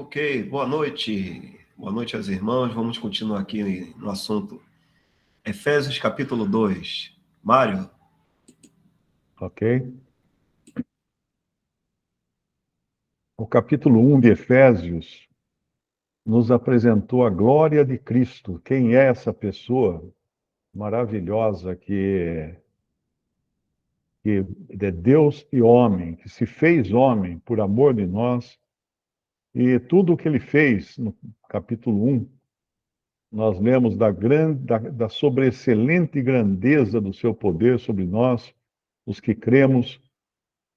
Ok, boa noite. Boa noite aos irmãos. Vamos continuar aqui no assunto Efésios capítulo 2. Mário, Ok? O capítulo 1 de Efésios nos apresentou a glória de Cristo. Quem é essa pessoa maravilhosa que é Deus e homem, que se fez homem por amor de nós, e tudo o que ele fez no capítulo 1, nós lemos da sobreexcelente grandeza do seu poder sobre nós, os que cremos,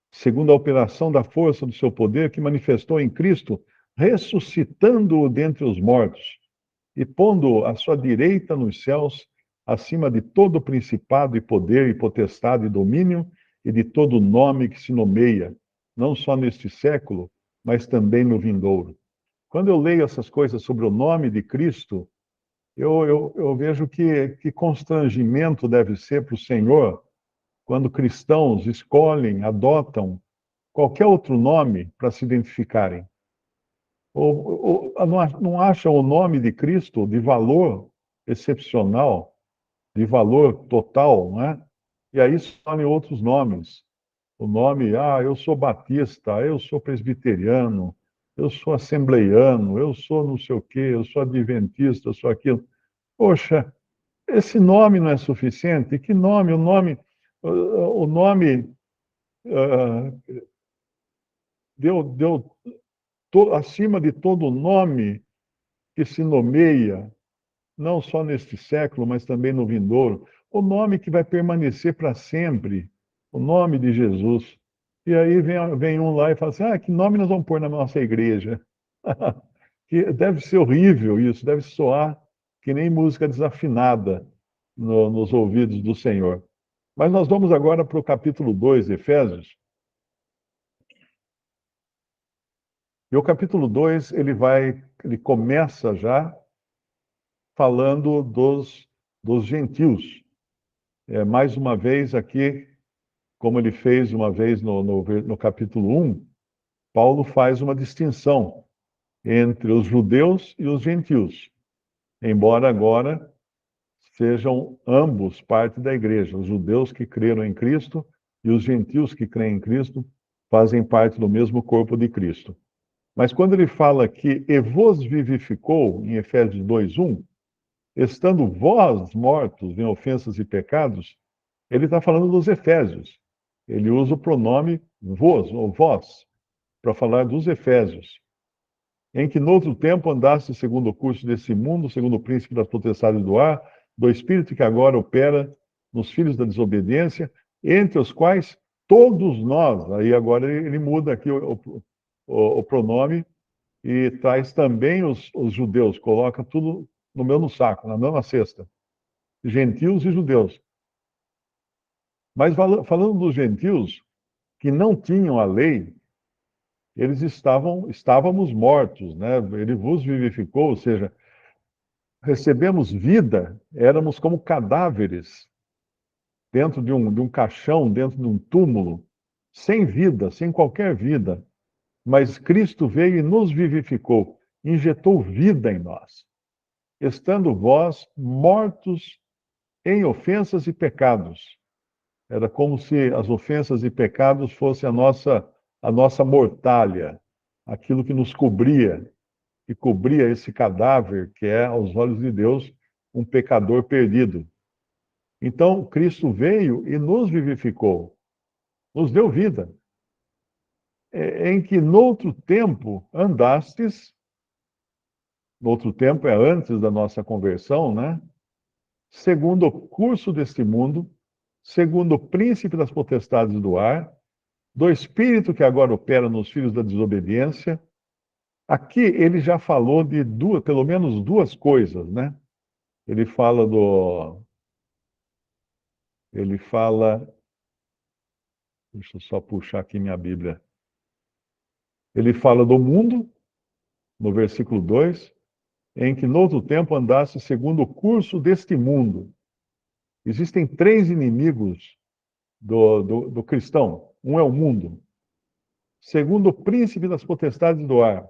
segundo a operação da força do seu poder, que manifestou em Cristo, ressuscitando-o dentre os mortos e pondo-o à sua direita nos céus, acima de todo principado e poder e potestade e domínio, e de todo nome que se nomeia, não só neste século, mas também no vindouro. Quando eu leio essas coisas sobre o nome de Cristo, eu vejo que constrangimento deve ser para o Senhor quando cristãos escolhem, adotam qualquer outro nome para se identificarem. Ou não acham o nome de Cristo de valor excepcional, de valor total, não é? E aí escolhem outros nomes. O nome, eu sou batista, eu sou presbiteriano, eu sou assembleiano, eu sou não sei o quê, eu sou adventista, eu sou aquilo. Poxa, esse nome não é suficiente? Que nome? O nome uh, deu acima de todo nome que se nomeia, não só neste século, mas também no vindouro, o nome que vai permanecer para sempre, o nome de Jesus. E aí vem um lá e fala assim, que nome nós vamos pôr na nossa igreja? Que deve ser horrível isso, deve soar que nem música desafinada nos ouvidos do Senhor. Mas nós vamos agora para o capítulo 2 de Efésios. E o capítulo 2, ele começa já falando dos gentios. Mais uma vez aqui, como ele fez uma vez no capítulo 1, Paulo faz uma distinção entre os judeus e os gentios, embora agora sejam ambos parte da igreja. Os judeus que creram em Cristo e os gentios que creem em Cristo fazem parte do mesmo corpo de Cristo. Mas quando ele fala que e vos vivificou, em Efésios 2:1, estando vós mortos em ofensas e pecados, ele está falando dos Efésios. Ele usa o pronome vos, ou vós, para falar dos Efésios. Em que noutro tempo andaste segundo o curso desse mundo, segundo o príncipe das potestades do ar, do espírito que agora opera nos filhos da desobediência, entre os quais todos nós, aí agora ele muda aqui o pronome e traz também os judeus, coloca tudo no mesmo saco, na mesma cesta. Gentios e judeus. Mas falando dos gentios que não tinham a lei, estávamos mortos, né? Ele vos vivificou, ou seja, recebemos vida, éramos como cadáveres dentro de um caixão, dentro de um túmulo, sem vida, sem qualquer vida. Mas Cristo veio e nos vivificou, injetou vida em nós, estando vós mortos em ofensas e pecados. Era como se as ofensas e pecados fossem a nossa mortalha, aquilo que nos cobria, que cobria esse cadáver que é, aos olhos de Deus, um pecador perdido. Então, Cristo veio e nos vivificou, nos deu vida, em que noutro tempo andastes, noutro tempo é antes da nossa conversão, né? Segundo o curso deste mundo, segundo o príncipe das potestades do ar, do espírito que agora opera nos filhos da desobediência. Aqui ele já falou de pelo menos duas coisas, né? Ele fala ele fala, deixa eu só puxar aqui minha Bíblia. Ele fala do mundo, no versículo 2, em que noutro tempo andasse segundo o curso deste mundo. Existem três inimigos do cristão. Um é o mundo. Segundo o príncipe das potestades do ar.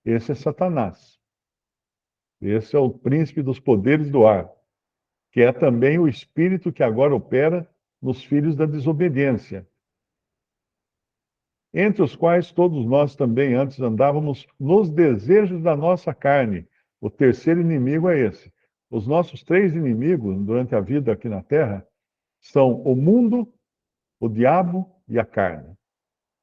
Esse é Satanás. Esse é o príncipe dos poderes do ar, que é também o espírito que agora opera nos filhos da desobediência, entre os quais todos nós também antes andávamos nos desejos da nossa carne. O terceiro inimigo é esse. Os nossos três inimigos durante a vida aqui na Terra são o mundo, o diabo e a carne.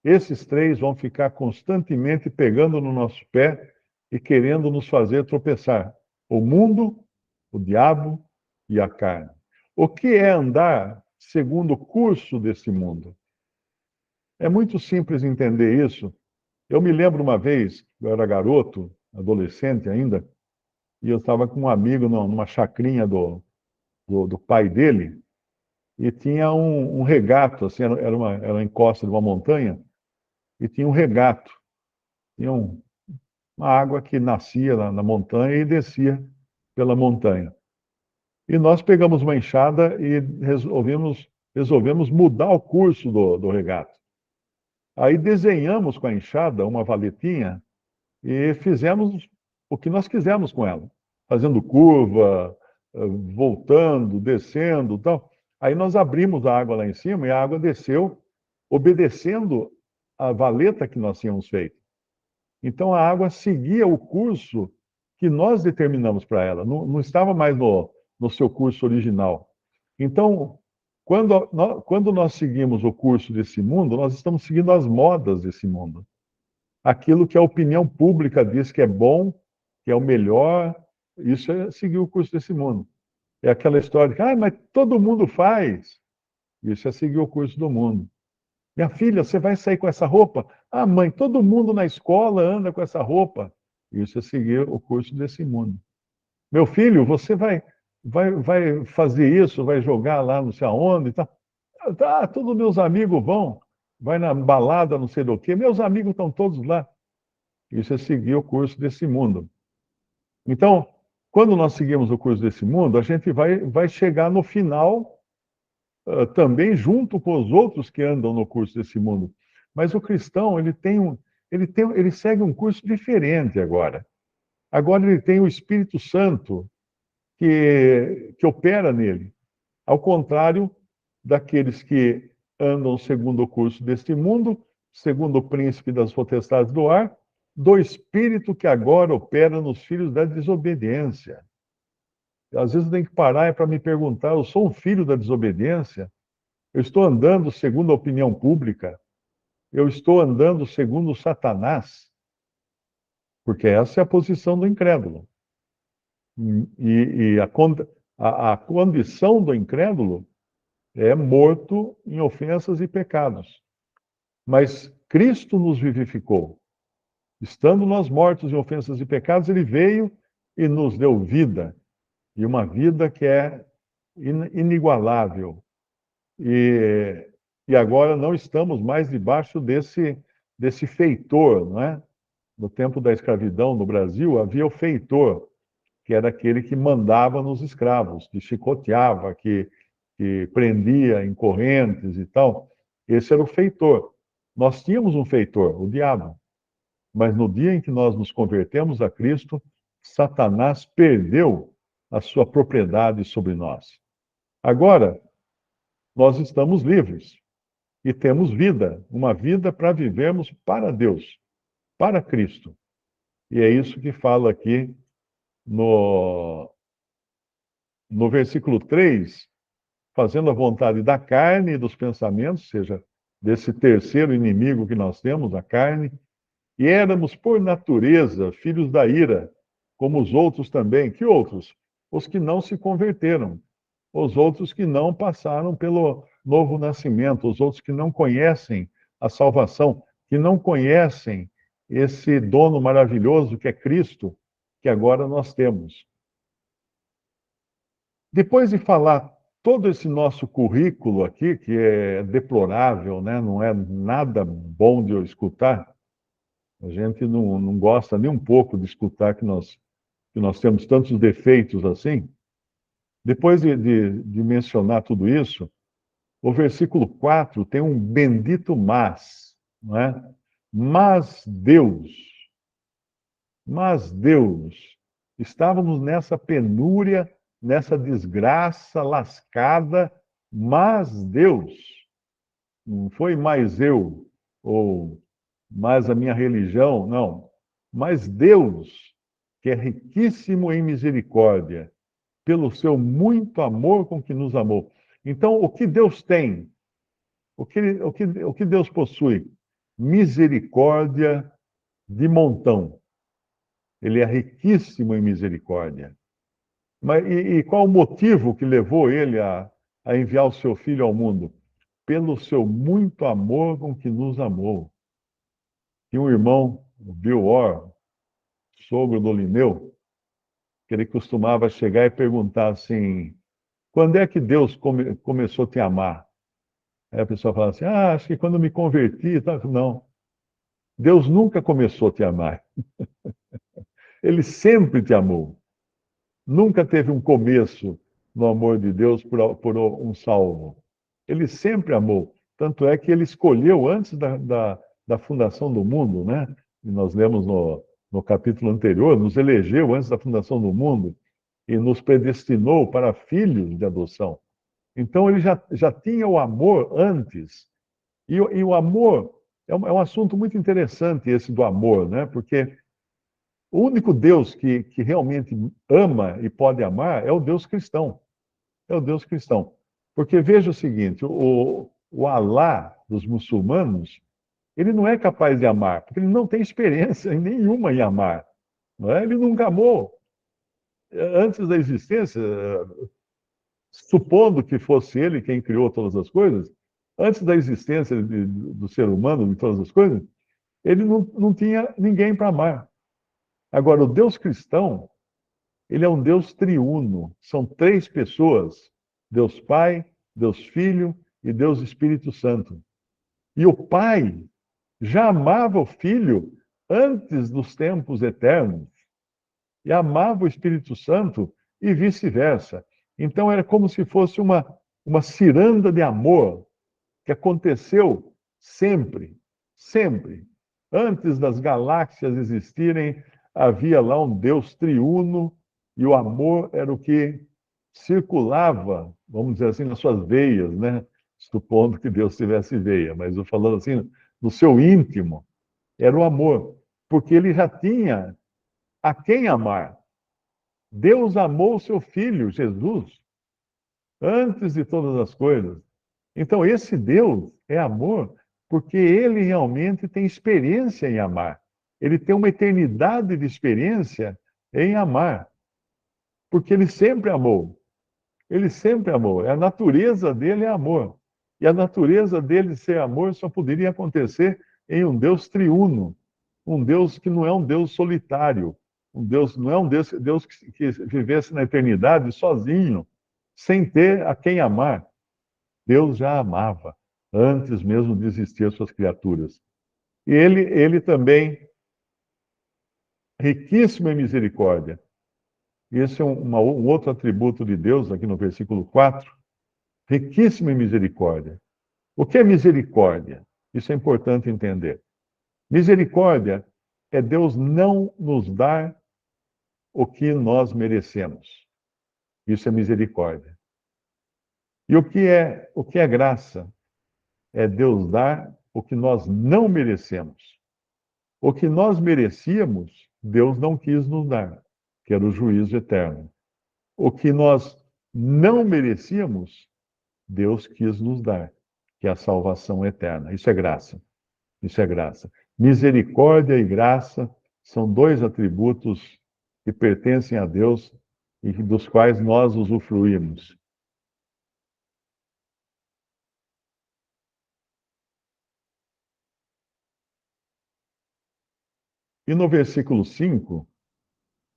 Esses três vão ficar constantemente pegando no nosso pé e querendo nos fazer tropeçar. O mundo, o diabo e a carne. O que é andar segundo o curso desse mundo? É muito simples entender isso. Eu me lembro uma vez, eu era garoto, adolescente ainda, e eu estava com um amigo numa chacrinha do pai dele, e tinha um regato, assim, era uma encosta de uma montanha, e tinha um regato. Tinha uma água que nascia na montanha e descia pela montanha. E nós pegamos uma enxada e resolvemos mudar o curso do regato. Aí desenhamos com a enxada uma valetinha e fizemos o que nós quisemos com ela, fazendo curva, voltando, descendo, tal. Aí nós abrimos a água lá em cima e a água desceu, obedecendo a valeta que nós tínhamos feito. Então a água seguia o curso que nós determinamos para ela, não estava mais no seu curso original. Então, quando nós seguimos o curso desse mundo, nós estamos seguindo as modas desse mundo. Aquilo que a opinião pública diz que é bom, que é o melhor, isso é seguir o curso desse mundo. É aquela história de que, mas todo mundo faz. Isso é seguir o curso do mundo. Minha filha, você vai sair com essa roupa? Ah, mãe, todo mundo na escola anda com essa roupa. Isso é seguir o curso desse mundo. Meu filho, você vai fazer isso, vai jogar lá não sei aonde e tal. Tá, todos meus amigos vão. Vai na balada, não sei do quê. Meus amigos estão todos lá. Isso é seguir o curso desse mundo. Então, quando nós seguimos o curso desse mundo, a gente vai chegar no final também junto com os outros que andam no curso desse mundo. Mas o cristão, ele segue um curso diferente agora. Agora ele tem o Espírito Santo que opera nele. Ao contrário daqueles que andam segundo o curso deste mundo, segundo o príncipe das potestades do ar, do Espírito que agora opera nos filhos da desobediência. Às vezes eu tenho que parar para me perguntar, eu sou um filho da desobediência? Eu estou andando segundo a opinião pública? Eu estou andando segundo Satanás? Porque essa é a posição do incrédulo. E a condição do incrédulo é morto em ofensas e pecados. Mas Cristo nos vivificou. Estando nós mortos em ofensas e pecados, ele veio e nos deu vida. E uma vida que é inigualável. E agora não estamos mais debaixo desse feitor, não é? No tempo da escravidão no Brasil, havia o feitor, que era aquele que mandava nos escravos, que chicoteava, que prendia em correntes e tal. Esse era o feitor. Nós tínhamos um feitor, o diabo. Mas no dia em que nós nos convertemos a Cristo, Satanás perdeu a sua propriedade sobre nós. Agora, nós estamos livres e temos vida, uma vida para vivermos para Deus, para Cristo. E é isso que fala aqui no versículo 3, fazendo a vontade da carne e dos pensamentos, ou seja, desse terceiro inimigo que nós temos, a carne, e éramos, por natureza, filhos da ira, como os outros também. Que outros? Os que não se converteram, os outros que não passaram pelo novo nascimento, os outros que não conhecem a salvação, que não conhecem esse dono maravilhoso que é Cristo, que agora nós temos. Depois de falar todo esse nosso currículo aqui, que é deplorável, né? Não é nada bom de eu escutar, a gente não gosta nem um pouco de escutar que nós temos tantos defeitos assim. Depois de mencionar tudo isso, o versículo 4 tem um bendito mas, não é? Mas Deus. Mas Deus, estávamos nessa penúria, nessa desgraça lascada, mas Deus, não foi mais eu, ou mais a minha religião, não. Mas Deus, que é riquíssimo em misericórdia, pelo seu muito amor com que nos amou. Então, o que Deus tem? O que Deus possui? Misericórdia de montão. Ele é riquíssimo em misericórdia. Mas, e qual o motivo que levou ele a enviar o seu filho ao mundo? Pelo seu muito amor com que nos amou. E um irmão, o Bill Orr, sogro do Lineu, que ele costumava chegar e perguntar assim: quando é que Deus começou a te amar? Aí a pessoa fala assim: acho que quando me converti. Tá? Não, Deus nunca começou a te amar. Ele sempre te amou. Nunca teve um começo no amor de Deus por um salvo. Ele sempre amou. Tanto é que ele escolheu antes da fundação do mundo, né? E nós lemos no capítulo anterior, nos elegeu antes da fundação do mundo e nos predestinou para filhos de adoção. Então ele já tinha o amor antes. E o amor é um assunto muito interessante, esse do amor, né? Porque o único Deus que realmente ama e pode amar é o Deus cristão. É o Deus cristão. Porque veja o seguinte: o Alá dos muçulmanos, ele não é capaz de amar, porque ele não tem experiência nenhuma em amar. Não é? Ele nunca amou. Antes da existência, supondo que fosse ele quem criou todas as coisas, antes da existência do ser humano, de todas as coisas, ele não tinha ninguém para amar. Agora, o Deus cristão, ele é um Deus triuno. São três pessoas: Deus Pai, Deus Filho e Deus Espírito Santo. E o Pai já amava o Filho antes dos tempos eternos e amava o Espírito Santo e vice-versa. Então era como se fosse uma ciranda de amor que aconteceu sempre, sempre. Antes das galáxias existirem, havia lá um Deus triuno e o amor era o que circulava, vamos dizer assim, nas suas veias, né? Supondo que Deus tivesse veia, mas eu falando assim, no seu íntimo, era o amor, porque ele já tinha a quem amar. Deus amou o seu filho, Jesus, antes de todas as coisas. Então, esse Deus é amor porque ele realmente tem experiência em amar. Ele tem uma eternidade de experiência em amar, porque ele sempre amou. Ele sempre amou. A natureza dele é amor. E a natureza dele ser amor só poderia acontecer em um Deus triuno, um Deus que não é um Deus solitário, um Deus não é um Deus que vivesse na eternidade sozinho, sem ter a quem amar. Deus já amava antes mesmo de existir as suas criaturas. E ele também, riquíssimo em misericórdia. Esse é um outro atributo de Deus, aqui no versículo 4, riquíssimo em misericórdia. O que é misericórdia? Isso é importante entender. Misericórdia é Deus não nos dar o que nós merecemos. Isso é misericórdia. E o que é graça? É Deus dar o que nós não merecemos. O que nós merecíamos, Deus não quis nos dar, que era o juízo eterno. O que nós não merecíamos, Deus quis nos dar, que é a salvação eterna. Isso é graça. Isso é graça. Misericórdia e graça são dois atributos que pertencem a Deus e dos quais nós usufruímos. E no versículo 5,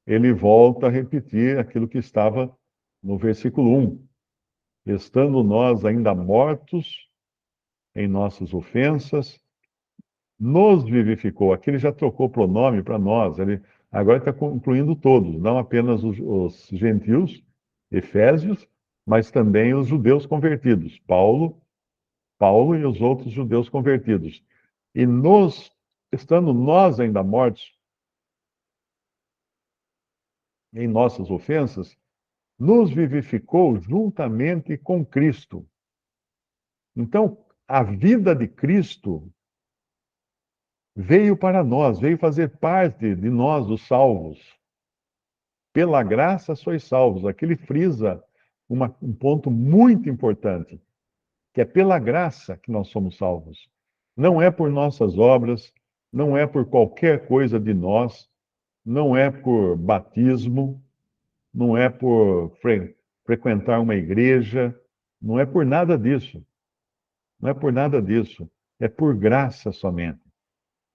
ele volta a repetir aquilo que estava no versículo 1. Estando nós ainda mortos em nossas ofensas, nos vivificou. Aqui ele já trocou o pronome para nós. Ele agora está incluindo todos, não apenas os gentios, efésios, mas também os judeus convertidos. Paulo e os outros judeus convertidos. E estando nós ainda mortos, em nossas ofensas, nos vivificou juntamente com Cristo. Então, a vida de Cristo veio para nós, veio fazer parte de nós, os salvos. Pela graça sois salvos. Aqui ele frisa um ponto muito importante, que é pela graça que nós somos salvos. Não é por nossas obras, não é por qualquer coisa de nós, não é por batismo, não é por frequentar uma igreja, não é por nada disso. Não é por nada disso. É por graça somente.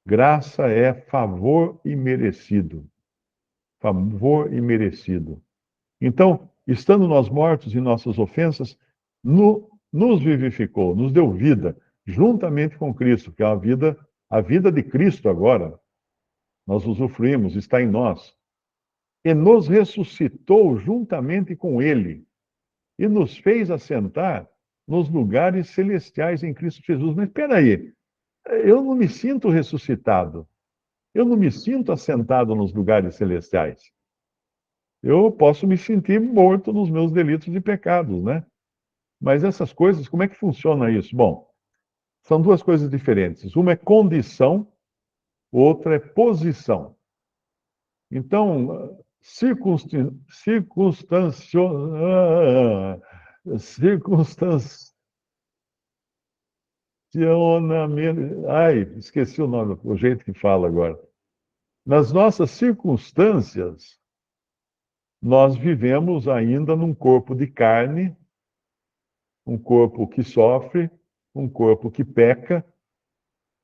Graça é favor imerecido. Favor imerecido. Então, estando nós mortos em nossas ofensas, nos vivificou, nos deu vida, juntamente com Cristo, que é a vida de Cristo agora. Nós usufruímos, está em nós. E nos ressuscitou juntamente com Ele, e nos fez assentar nos lugares celestiais em Cristo Jesus. Mas espera aí, eu não me sinto ressuscitado. Eu não me sinto assentado nos lugares celestiais. Eu posso me sentir morto nos meus delitos e pecados, né? Mas essas coisas, como é que funciona isso? Bom, são duas coisas diferentes. Uma é condição, outra é posição. Então, circunstanciamento. Ai, esqueci o nome, o jeito que fala agora. Nas nossas circunstâncias, nós vivemos ainda num corpo de carne, um corpo que sofre, um corpo que peca,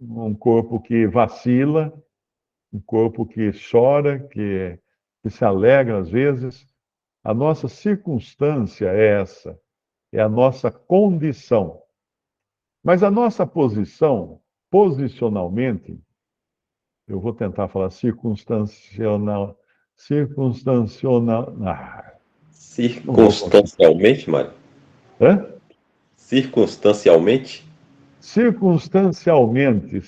um corpo que vacila, um corpo que chora, que se alegra às vezes. A nossa circunstância é essa, é a nossa condição. Mas a nossa posição, posicionalmente, eu vou tentar falar não vou conseguir. Circunstancialmente, Mário? Hã? Circunstancialmente? Circunstancialmente,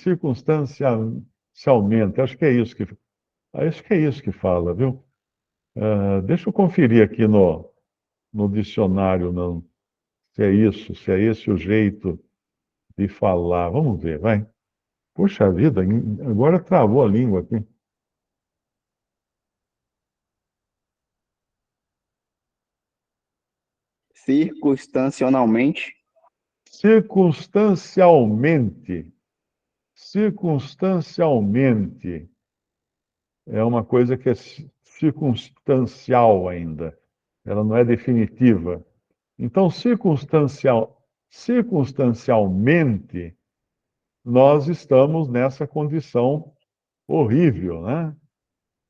acho que é isso que fala, viu? Deixa eu conferir aqui no dicionário, não, se é esse o jeito de falar. Vamos ver, vai. Puxa vida, agora travou a língua aqui. Circunstancialmente. Circunstancialmente. Circunstancialmente. É uma coisa que é circunstancial ainda. Ela não é definitiva. Então, circunstancialmente, nós estamos nessa condição horrível, né?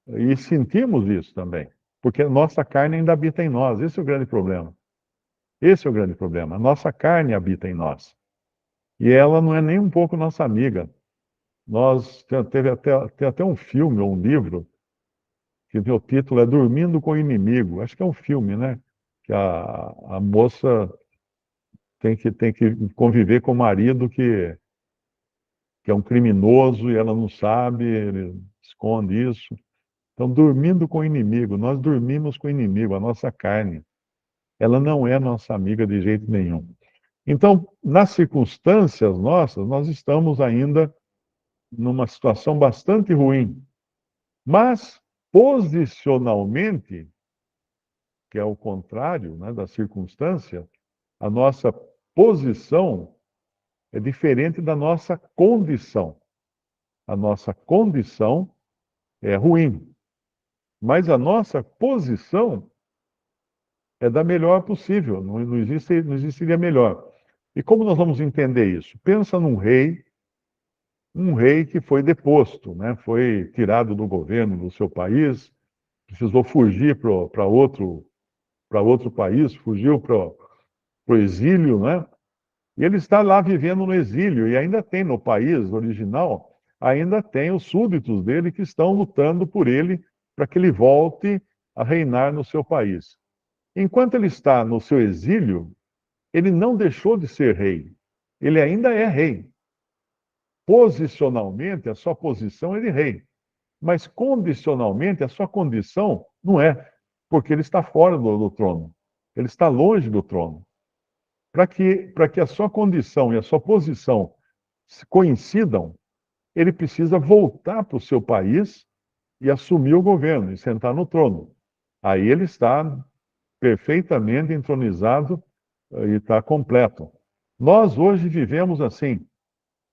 E sentimos isso também, porque a nossa carne ainda habita em nós. Esse é o grande problema. Esse é o grande problema. A nossa carne habita em nós. E ela não é nem um pouco nossa amiga. Tem até um filme ou um livro que o título é Dormindo com o Inimigo. Acho que é um filme, né? Que a moça tem que conviver com o marido que é um criminoso e ela não sabe, ele esconde isso. Então, dormindo com o inimigo, nós dormimos com o inimigo, a nossa carne. Ela não é nossa amiga de jeito nenhum. Então, nas circunstâncias nossas, nós estamos ainda numa situação bastante ruim. Mas, posicionalmente, que é o contrário, né, da circunstância, a nossa posição é diferente da nossa condição. A nossa condição é ruim, mas a nossa posição é da melhor possível, não existiria melhor. E como nós vamos entender isso? Pensa num rei, um rei que foi deposto, né? Foi tirado do governo do seu país, precisou fugir para outro país, fugiu para o exílio, né? E ele está lá vivendo no exílio, e ainda tem no país original, ainda tem os súditos dele que estão lutando por ele para que ele volte a reinar no seu país. Enquanto ele está no seu exílio, ele não deixou de ser rei. Ele ainda é rei. Posicionalmente, a sua posição é de rei. Mas condicionalmente, a sua condição não é. porque ele está fora do trono. Ele está longe do trono. Para que a sua condição e a sua posição se coincidam, ele precisa voltar para o seu país e assumir o governo e sentar no trono. Aí ele está perfeitamente entronizado e está completo. Nós hoje vivemos assim.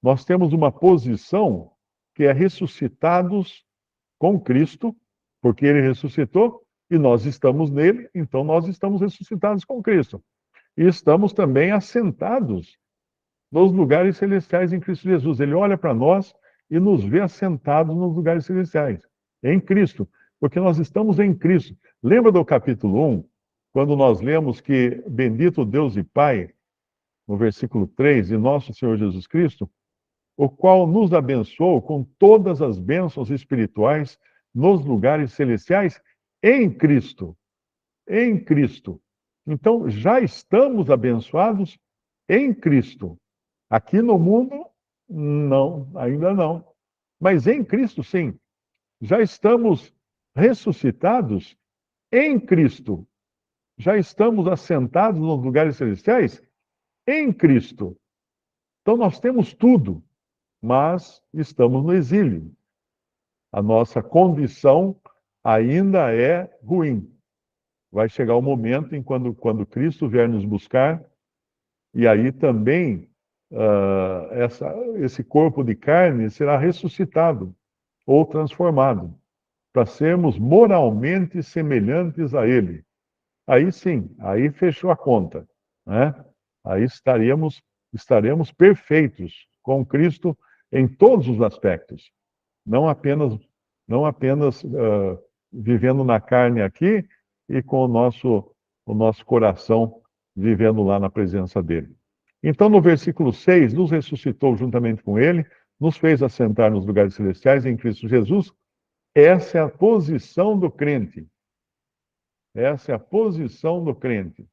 Nós temos uma posição que é ressuscitados com Cristo, porque ele ressuscitou e nós estamos nele, então nós estamos ressuscitados com Cristo. E estamos também assentados nos lugares celestiais em Cristo Jesus. Ele olha para nós e nos vê assentados nos lugares celestiais, em Cristo, porque nós estamos em Cristo. Lembra do capítulo 1, quando nós lemos que bendito Deus e Pai, no versículo 3, e nosso Senhor Jesus Cristo, o qual nos abençoou com todas as bênçãos espirituais nos lugares celestiais em Cristo. Em Cristo. Então, já estamos abençoados em Cristo. Aqui no mundo, não, ainda não. Mas em Cristo, sim. Já estamos ressuscitados em Cristo. Já estamos assentados nos lugares celestiais em Cristo. Então, nós temos tudo, mas estamos no exílio. A nossa condição ainda é ruim. Vai chegar o momento em quando Cristo vier nos buscar, e aí também esse corpo de carne será ressuscitado ou transformado, para sermos moralmente semelhantes a Ele. Aí sim, aí fechou a conta, né? Aí estaremos perfeitos com Cristo em todos os aspectos, não apenas vivendo na carne aqui e com o nosso coração vivendo lá na presença dele. Então, no versículo 6, nos ressuscitou juntamente com ele, nos fez assentar nos lugares celestiais em Cristo Jesus. Essa é a posição do crente. Essa é a posição do crente.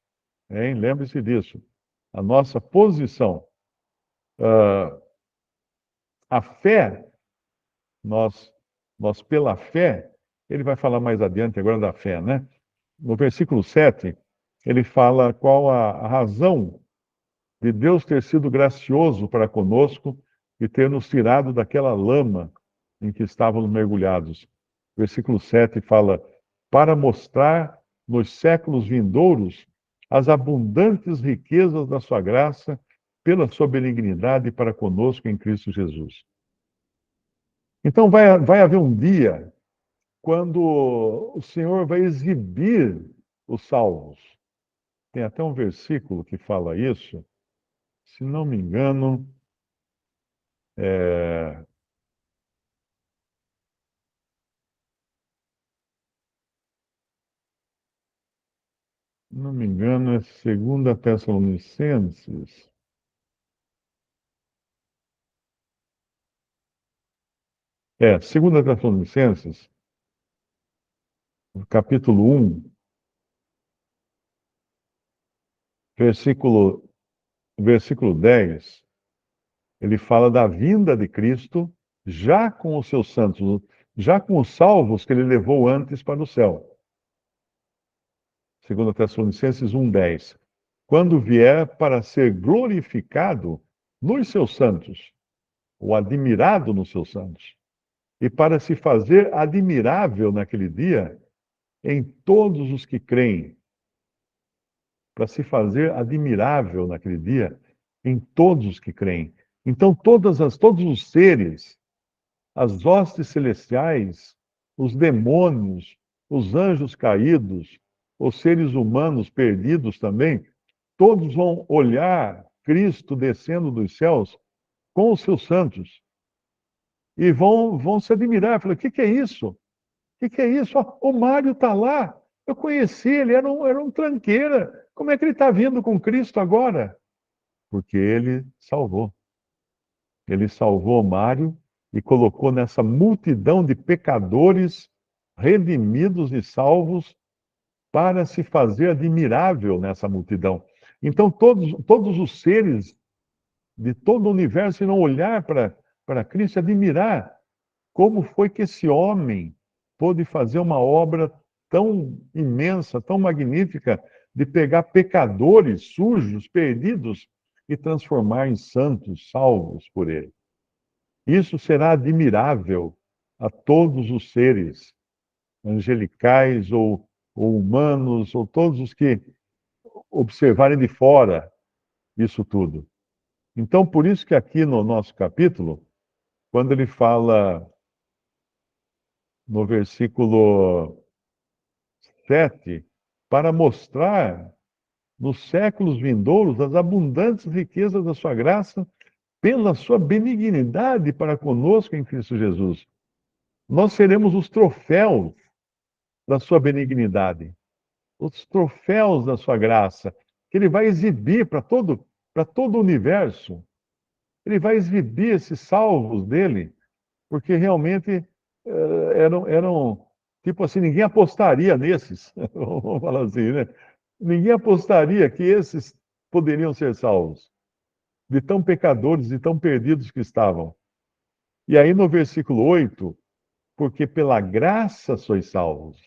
Hein? Lembre-se disso. A nossa posição. A fé, nós pela fé, ele vai falar mais adiante agora da fé, né? No versículo 7, ele fala qual a razão de Deus ter sido gracioso para conosco e ter nos tirado daquela lama em que estávamos mergulhados. Versículo 7 fala: para mostrar nos séculos vindouros as abundantes riquezas da sua graça pela sua benignidade para conosco em Cristo Jesus. Então vai haver um dia quando o Senhor vai exibir os salvos. Tem até um versículo que fala isso. Se não me engano, é 2 Tessalonicenses. É, 2 Tessalonicenses, capítulo 1, versículo 10, ele fala da vinda de Cristo já com os seus santos, já com os salvos que ele levou antes para o céu. 2 Tessalonicenses 1:10. Quando vier para ser glorificado nos seus santos, ou admirado nos seus santos, e para se fazer admirável naquele dia em todos os que creem. Para se fazer admirável naquele dia em todos os que creem. Então, todos os seres, as hostes celestiais, os demônios, os anjos caídos, os seres humanos perdidos também, todos vão olhar Cristo descendo dos céus com os seus santos e vão se admirar. Falar: o que é isso? O que é isso? O Mário está lá. Eu conheci ele, era um tranqueira. Como é que ele está vindo com Cristo agora? Porque ele salvou. Ele salvou o Mário e colocou nessa multidão de pecadores redimidos e salvos para se fazer admirável nessa multidão. Então, todos os seres de todo o universo irão olhar para Cristo e admirar como foi que esse homem pôde fazer uma obra tão imensa, tão magnífica, de pegar pecadores sujos, perdidos, e transformar em santos, salvos por ele. Isso será admirável a todos os seres, angelicais ou humanos, ou todos os que observarem de fora isso tudo. Então, por isso que aqui no nosso capítulo, quando ele fala no versículo 7, para mostrar nos séculos vindouros as abundantes riquezas da sua graça, pela sua benignidade para conosco em Cristo Jesus. Nós seremos os troféus da sua benignidade, os troféus da sua graça, que ele vai exibir para todo o universo. Ele vai exibir esses salvos dele, porque realmente eram tipo assim, ninguém apostaria nesses, vamos falar assim, né? Ninguém apostaria que esses poderiam ser salvos, de tão pecadores e tão perdidos que estavam. E aí no versículo 8, porque pela graça sois salvos.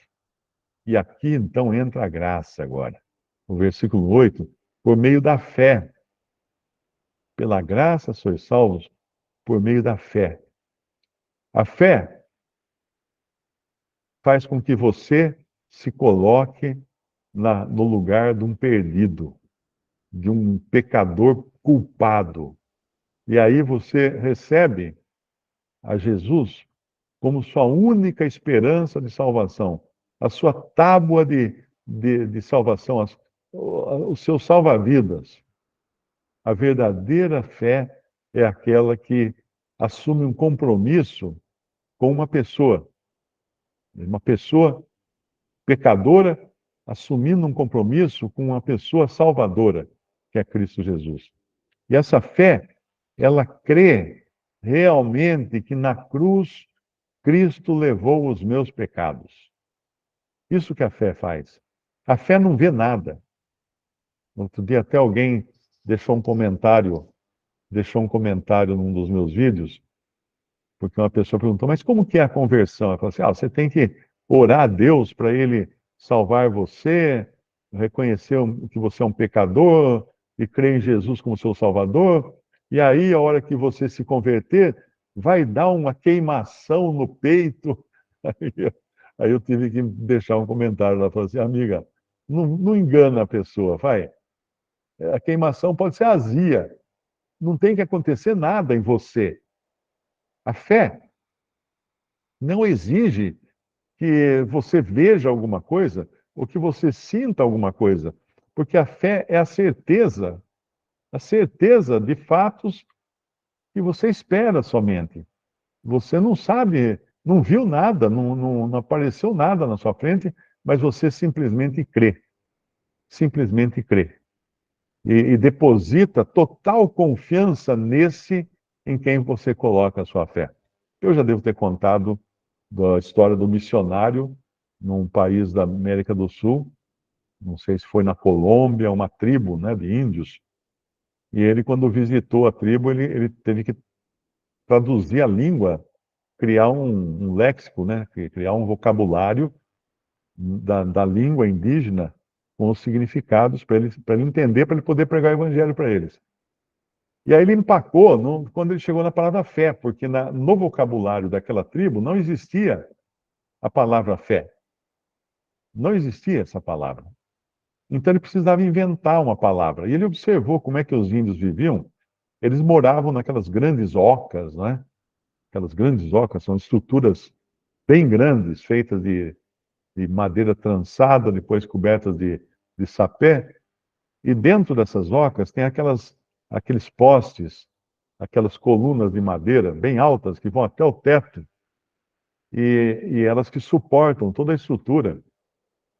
E aqui então entra a graça agora. No versículo 8, por meio da fé. Pela graça sois salvos por meio da fé. A fé faz com que você se coloque no lugar de um perdido, de um pecador culpado. E aí você recebe a Jesus como sua única esperança de salvação, a sua tábua de salvação, o seu salva-vidas. A verdadeira fé é aquela que assume um compromisso com uma pessoa pecadora, assumindo um compromisso com uma pessoa salvadora, que é Cristo Jesus. E essa fé, ela crê realmente que na cruz Cristo levou os meus pecados. Isso que a fé faz. A fé não vê nada. Outro dia até alguém deixou um comentário num dos meus vídeos, porque uma pessoa perguntou, mas como que é a conversão? Ela falou assim, você tem que orar a Deus para Ele salvar você, reconhecer que você é um pecador e crer em Jesus como seu Salvador, e aí a hora que você se converter, vai dar uma queimação no peito. Aí eu tive que deixar um comentário lá, falou assim, amiga, não engana a pessoa, vai. A queimação pode ser azia, não tem que acontecer nada em você. A fé não exige que você veja alguma coisa ou que você sinta alguma coisa, porque a fé é a certeza de fatos que você espera somente. Você não sabe, não viu nada, não apareceu nada na sua frente, mas você simplesmente crê. Simplesmente crê. E deposita total confiança nesse em quem você coloca a sua fé. Eu já devo ter contado da história do missionário num país da América do Sul, não sei se foi na Colômbia, uma tribo, né, de índios, e ele, quando visitou a tribo, ele teve que traduzir a língua, criar um léxico, né, criar um vocabulário da língua indígena com os significados para ele entender, para ele poder pregar o evangelho para eles. E aí ele empacou quando ele chegou na palavra fé, porque no vocabulário daquela tribo não existia a palavra fé. Não existia essa palavra. Então ele precisava inventar uma palavra. E ele observou como é que os índios viviam. Eles moravam naquelas grandes ocas, né? Aquelas grandes ocas são estruturas bem grandes, feitas de madeira trançada, depois cobertas de sapé. E dentro dessas ocas tem aqueles postes, aquelas colunas de madeira bem altas que vão até o teto. E elas que suportam toda a estrutura.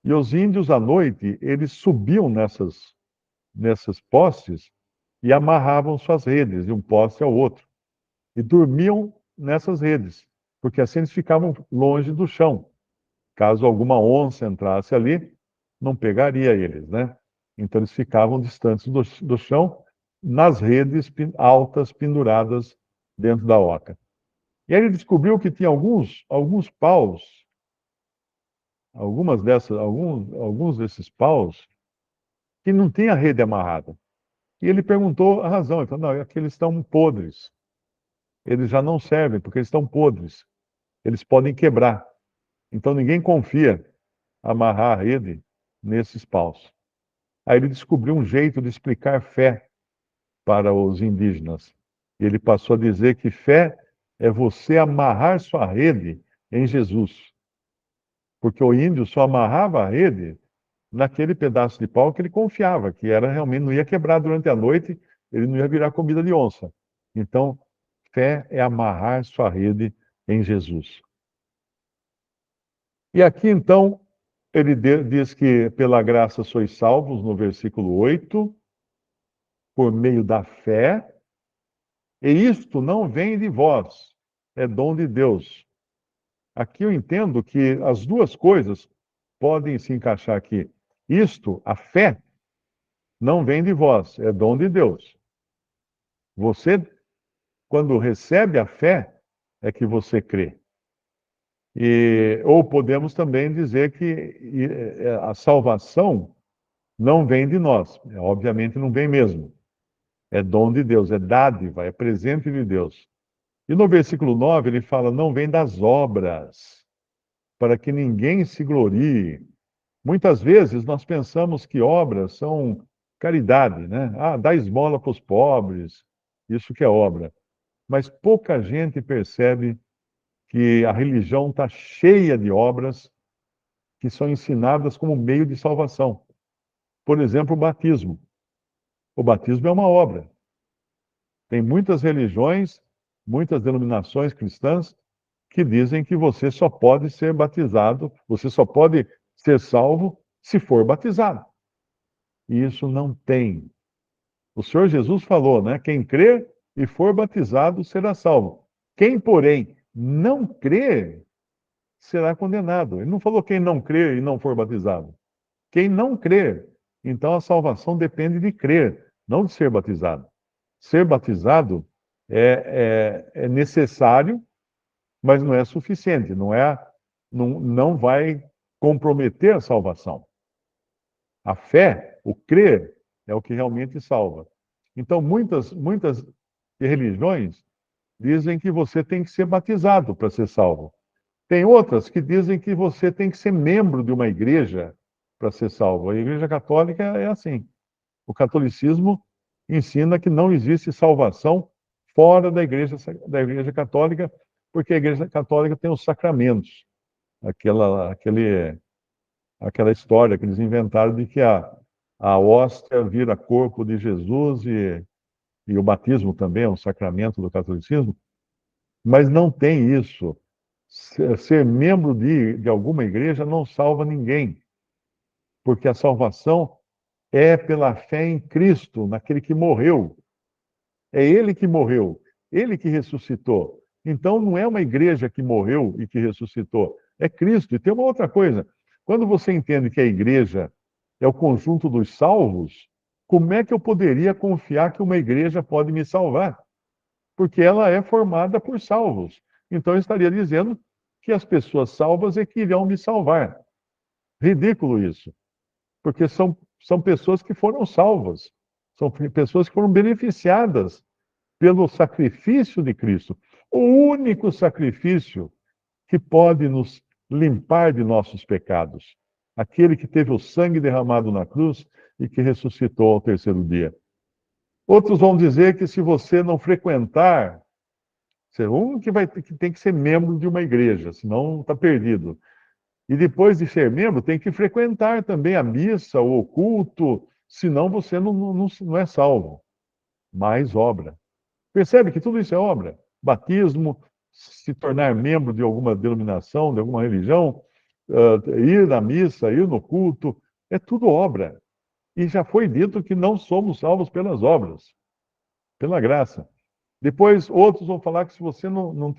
E os índios, à noite, eles subiam nessas postes e amarravam suas redes de um poste ao outro. E dormiam nessas redes, porque assim eles ficavam longe do chão. Caso alguma onça entrasse ali, não pegaria eles, né? Então eles ficavam distantes do chão, nas redes altas penduradas dentro da oca. E aí ele descobriu que tinha alguns paus alguns desses paus que não tem a rede amarrada. E ele perguntou a razão. Ele falou, não, é que eles estão podres. Eles já não servem, porque eles estão podres. Eles podem quebrar. Então ninguém confia amarrar a rede nesses paus. Aí ele descobriu um jeito de explicar fé para os indígenas. Ele passou a dizer que fé é você amarrar sua rede em Jesus. Porque o índio só amarrava a rede naquele pedaço de pau que ele confiava, que era realmente não ia quebrar durante a noite, ele não ia virar comida de onça. Então, fé é amarrar sua rede em Jesus. E aqui, então, ele diz que pela graça sois salvos, no versículo 8, por meio da fé, e isto não vem de vós, é dom de Deus. Aqui eu entendo que as duas coisas podem se encaixar aqui. Isto, a fé, não vem de vós, é dom de Deus. Você, quando recebe a fé, é que você crê. Ou podemos também dizer que a salvação não vem de nós. Obviamente não vem mesmo. É dom de Deus, é dádiva, é presente de Deus. E no versículo 9 ele fala, não vem das obras, para que ninguém se glorie. Muitas vezes nós pensamos que obras são caridade, né? Ah, dá esmola para os pobres, isso que é obra. Mas pouca gente percebe que a religião está cheia de obras que são ensinadas como meio de salvação. Por exemplo, o batismo. O batismo é uma obra. Tem muitas religiões, muitas denominações cristãs que dizem que você só pode ser batizado, você só pode ser salvo se for batizado. E isso não tem. O Senhor Jesus falou, né? Quem crer e for batizado será salvo. Quem, porém, não crer será condenado. Ele não falou quem não crer e não for batizado. Quem não crer. Então a salvação depende de crer, não de ser batizado. Ser batizado é necessário, mas não é suficiente. Não vai comprometer a salvação. A fé, o crer, é o que realmente salva. Então, muitas religiões dizem que você tem que ser batizado para ser salvo. Tem outras que dizem que você tem que ser membro de uma igreja para ser salvo. A Igreja Católica é assim. O catolicismo ensina que não existe salvação fora da igreja Católica, porque a Igreja Católica tem os sacramentos. Aquela história que eles inventaram de que a hóstia vira corpo de Jesus e o batismo também é um sacramento do catolicismo, mas não tem isso. Ser membro de alguma igreja não salva ninguém, porque a salvação é pela fé em Cristo, naquele que morreu. É Ele que morreu, Ele que ressuscitou. Então não é uma igreja que morreu e que ressuscitou, é Cristo. E tem uma outra coisa: quando você entende que a igreja é o conjunto dos salvos, como é que eu poderia confiar que uma igreja pode me salvar? Porque ela é formada por salvos. Então eu estaria dizendo que as pessoas salvas é que irão me salvar. Ridículo isso, porque são pessoas que foram salvas, são pessoas que foram beneficiadas pelo sacrifício de Cristo. O único sacrifício que pode nos limpar de nossos pecados. Aquele que teve o sangue derramado na cruz e que ressuscitou ao terceiro dia. Outros vão dizer que se você não frequentar, que tem que ser membro de uma igreja, senão está perdido. E depois de ser membro, tem que frequentar também a missa, o culto, senão você não é salvo. Mais obra. Percebe que tudo isso é obra? Batismo, se tornar membro de alguma denominação, de alguma religião, ir na missa, ir no culto, é tudo obra. E já foi dito que não somos salvos pelas obras, pela graça. Depois, outros vão falar que se você não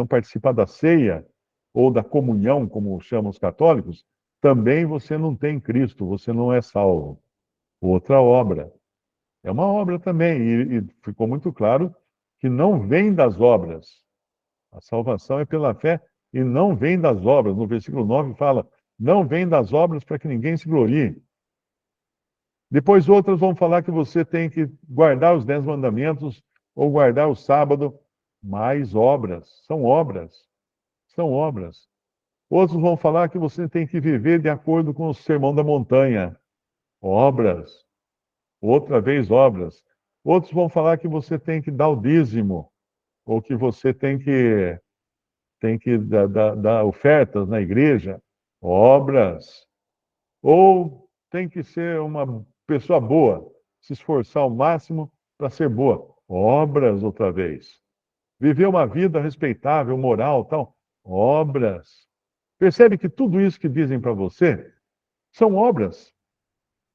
participar da ceia ou da comunhão, como chamam os católicos, também você não tem Cristo, você não é salvo. Outra obra. É uma obra também, e ficou muito claro que não vem das obras. A salvação é pela fé e não vem das obras. No versículo 9 fala, não vem das obras para que ninguém se glorie. Depois outras vão falar que você tem que guardar os 10 mandamentos ou guardar o sábado. Mais obras, são obras, são obras. Outros vão falar que você tem que viver de acordo com o Sermão da Montanha. Obras, outra vez obras. Outros vão falar que você tem que dar o dízimo, ou que você tem que dar ofertas na igreja. Obras. Ou tem que ser uma pessoa boa, se esforçar ao máximo para ser boa. Obras outra vez. Viver uma vida respeitável, moral, tal. Obras. Percebe que tudo isso que dizem para você são obras.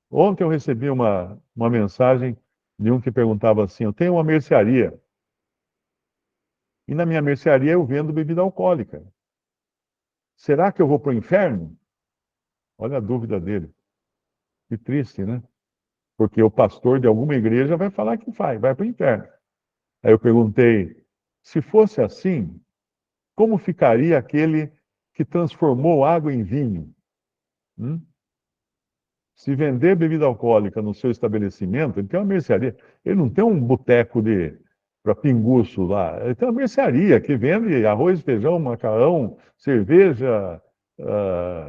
Ontem eu recebi uma mensagem de um que perguntava assim: eu tenho uma mercearia, e na minha mercearia eu vendo bebida alcoólica. Será que eu vou para o inferno? Olha a dúvida dele. Que triste, né? Porque o pastor de alguma igreja vai falar que vai para o inferno. Aí eu perguntei: se fosse assim, como ficaria aquele que transformou água em vinho? Hum? Se vender bebida alcoólica no seu estabelecimento, ele tem uma mercearia. Ele não tem um boteco para pinguço lá. Ele tem uma mercearia que vende arroz, feijão, macarrão, cerveja,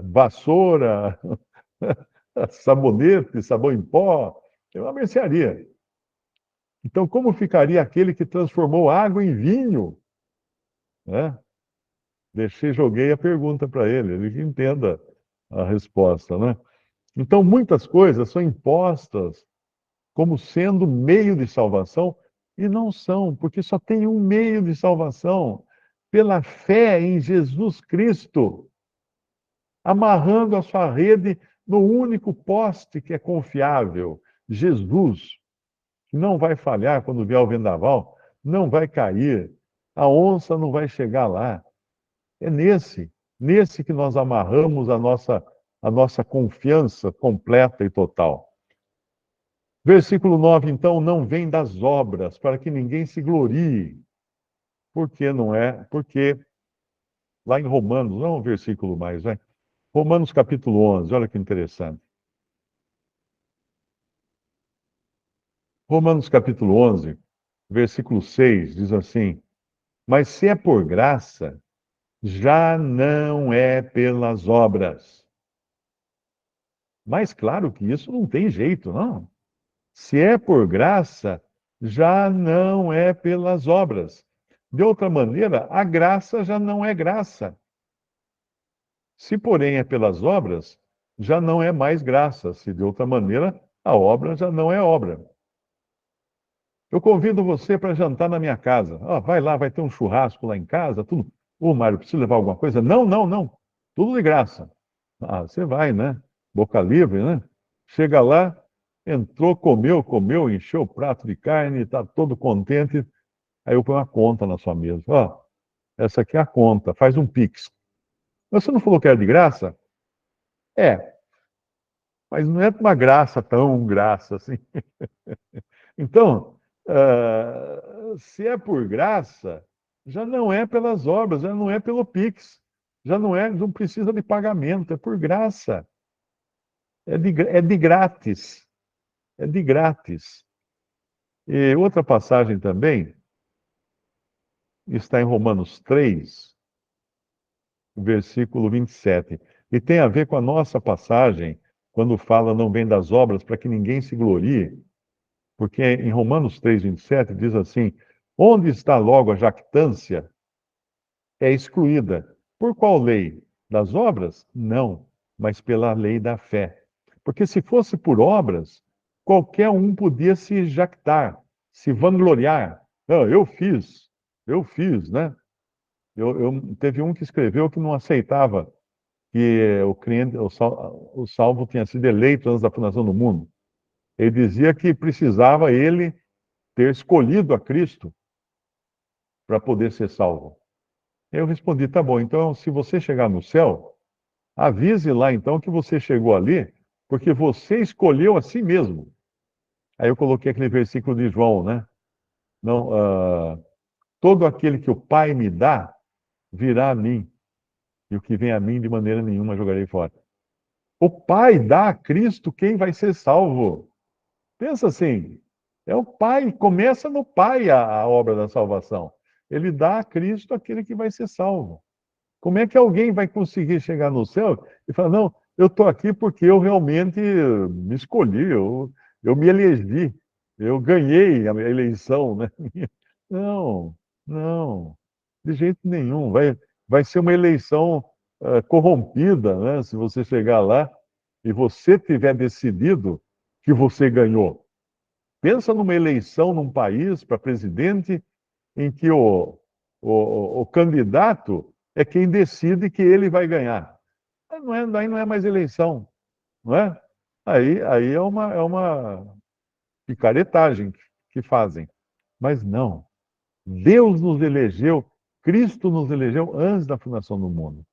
vassoura, sabonete, sabão em pó. É uma mercearia. Então, como ficaria aquele que transformou água em vinho? Né? Joguei a pergunta para ele que entenda a resposta, né? Então, muitas coisas são impostas como sendo meio de salvação e não são, porque só tem um meio de salvação, pela fé em Jesus Cristo, amarrando a sua rede no único poste que é confiável, Jesus, que não vai falhar quando vier o vendaval, não vai cair, a onça não vai chegar lá. É nesse que nós amarramos a nossa confiança completa e total. Versículo 9, então, não vem das obras, para que ninguém se glorie. Por que não é? Porque lá em Romanos, não é um versículo mais, vai. Romanos capítulo 11, olha que interessante. Romanos capítulo 11, versículo 6, diz assim: mas se é por graça, já não é pelas obras. Mas claro que isso não tem jeito, não. Se é por graça, já não é pelas obras. De outra maneira, a graça já não é graça. Se, porém, é pelas obras, já não é mais graça. Se de outra maneira, a obra já não é obra. Eu convido você para jantar na minha casa. Vai lá, vai ter um churrasco lá em casa, tudo. Mário, preciso levar alguma coisa? Não, não, não. Tudo de graça. Você vai, né? Boca livre, né? Chega lá, entrou, comeu, encheu o prato de carne, está todo contente. Aí eu ponho uma conta na sua mesa. Essa aqui é a conta, faz um Pix. Mas você não falou que era de graça? É, mas não é uma graça tão graça assim. Então, se é por graça, já não é pelas obras, já não é pelo Pix, já não é, não precisa de pagamento, é por graça, é de grátis, é de grátis. E outra passagem também está em Romanos 3, versículo 27, e tem a ver com a nossa passagem, quando fala não vem das obras para que ninguém se glorie. Porque em Romanos 3, 27 diz assim: onde está logo a jactância? É excluída. Por qual lei? Das obras? Não, mas pela lei da fé. Porque se fosse por obras, qualquer um podia se jactar, se vangloriar. Não, eu fiz, né? Teve um que escreveu que não aceitava que o salvo tinha sido eleito antes da fundação do mundo. Ele dizia que precisava ele ter escolhido a Cristo para poder ser salvo. Eu respondi, tá bom, então se você chegar no céu, avise lá então que você chegou ali, porque você escolheu a si mesmo. Aí eu coloquei aquele versículo de João, né? Não, todo aquele que o Pai me dá, virá a mim. e o que vem a mim de maneira nenhuma jogarei fora. O Pai dá a Cristo quem vai ser salvo. Pensa assim, é o Pai, começa no Pai a obra da salvação. Ele dá a Cristo aquele que vai ser salvo. Como é que alguém vai conseguir chegar no céu e falar, não, eu estou aqui porque eu realmente me escolhi, eu me elegi, eu ganhei a eleição, né? Não, não, de jeito nenhum. Vai ser uma eleição corrompida, né? Se você chegar lá e você tiver decidido que você ganhou. Pensa numa eleição num país para presidente em que o candidato é quem decide que ele vai ganhar. Aí não é mais eleição, não é? Aí é uma picaretagem que fazem. Mas não. Deus nos elegeu, Cristo nos elegeu antes da fundação do mundo.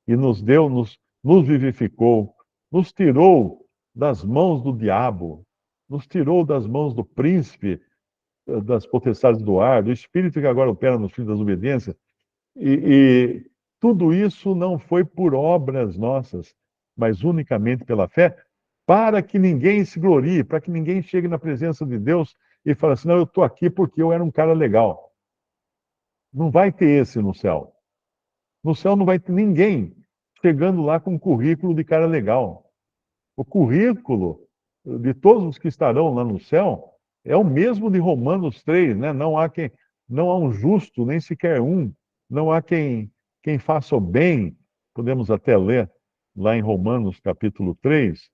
E nos deu, nos vivificou, nos tirou das mãos do diabo, nos tirou das mãos do príncipe das potestades do ar, do espírito que agora opera nos filhos das obediências. E tudo isso não foi por obras nossas, mas unicamente pela fé, para que ninguém se glorie, para que ninguém chegue na presença de Deus e fale assim, não, eu estou aqui porque eu era um cara legal. Não vai ter esse no céu. No céu não vai ter ninguém chegando lá com um currículo de cara legal. O currículo de todos os que estarão lá no céu é o mesmo de Romanos 3, né? Não há um justo, nem sequer um. Não há quem faça o bem. Podemos até ler lá em Romanos capítulo 3.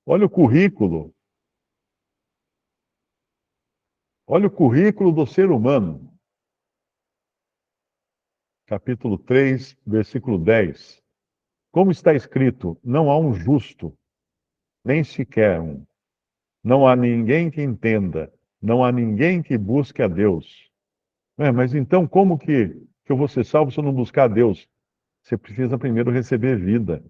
Olha o currículo. Olha o currículo do ser humano. Capítulo 3, versículo 10. Como está escrito, não há um justo, nem sequer um. Não há ninguém que entenda, não há ninguém que busque a Deus. Mas então como que eu vou ser salvo se eu não buscar a Deus? Você precisa primeiro receber vida,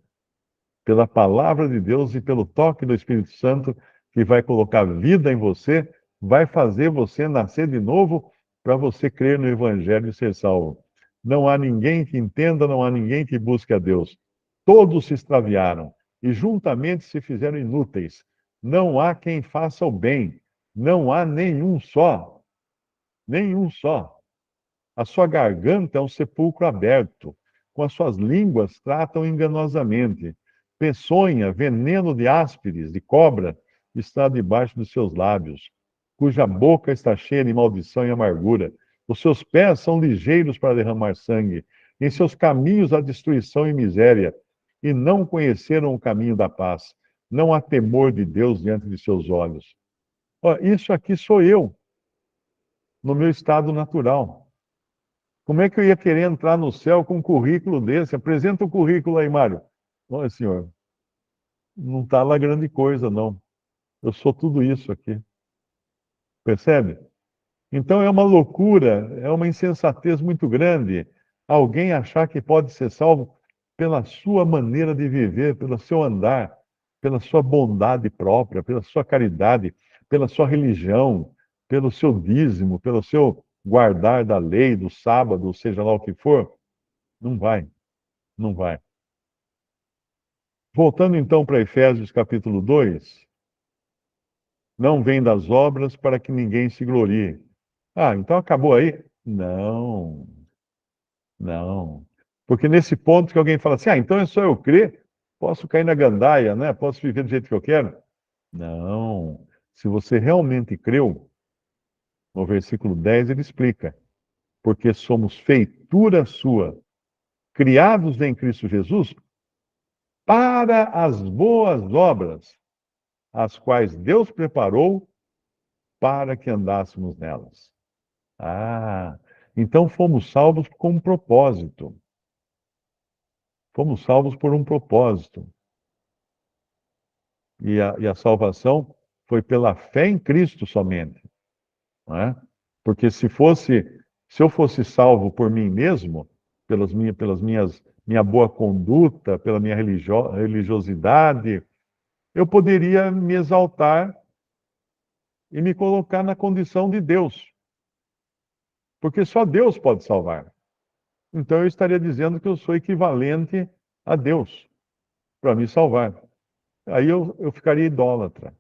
pela palavra de Deus e pelo toque do Espírito Santo, que vai colocar vida em você, vai fazer você nascer de novo para você crer no Evangelho e ser salvo. Não há ninguém que entenda, não há ninguém que busque a Deus. Todos se extraviaram e juntamente se fizeram inúteis. Não há quem faça o bem, não há nenhum só, nenhum só. A sua garganta é um sepulcro aberto, com as suas línguas tratam enganosamente. Peçonha, veneno de áspides, de cobra, está debaixo dos seus lábios, cuja boca está cheia de maldição e amargura. Os seus pés são ligeiros para derramar sangue. Em seus caminhos há destruição e miséria, e não conheceram o caminho da paz. Não há temor de Deus diante de seus olhos. Isso aqui sou eu, no meu estado natural. Como é que eu ia querer entrar no céu com um currículo desse? Apresenta o currículo aí, Mário. Olha, senhor, não está lá grande coisa, não. Eu sou tudo isso aqui. Percebe? Então é uma loucura, é uma insensatez muito grande alguém achar que pode ser salvo pela sua maneira de viver, pelo seu andar, pela sua bondade própria, pela sua caridade, pela sua religião, pelo seu dízimo, pelo seu guardar da lei, do sábado, seja lá o que for. Não vai, não vai. Voltando então para Efésios capítulo 2, não vem das obras para que ninguém se glorie. Ah, então acabou aí? Não, não. Porque nesse ponto que alguém fala assim, então é só eu crer, posso cair na gandaia, né? Posso viver do jeito que eu quero? Não. Se você realmente creu, no versículo 10 ele explica, porque somos feitura sua, criados em Cristo Jesus para as boas obras, as quais Deus preparou para que andássemos nelas. Ah, então fomos salvos com um propósito. Fomos salvos por um propósito. E a salvação foi pela fé em Cristo somente. Não é? Porque se eu fosse salvo por mim mesmo, minha boa conduta, pela minha religiosidade, eu poderia me exaltar e me colocar na condição de Deus. Porque só Deus pode salvar. então eu estaria dizendo que eu sou equivalente a Deus para me salvar. Aí eu ficaria idólatra.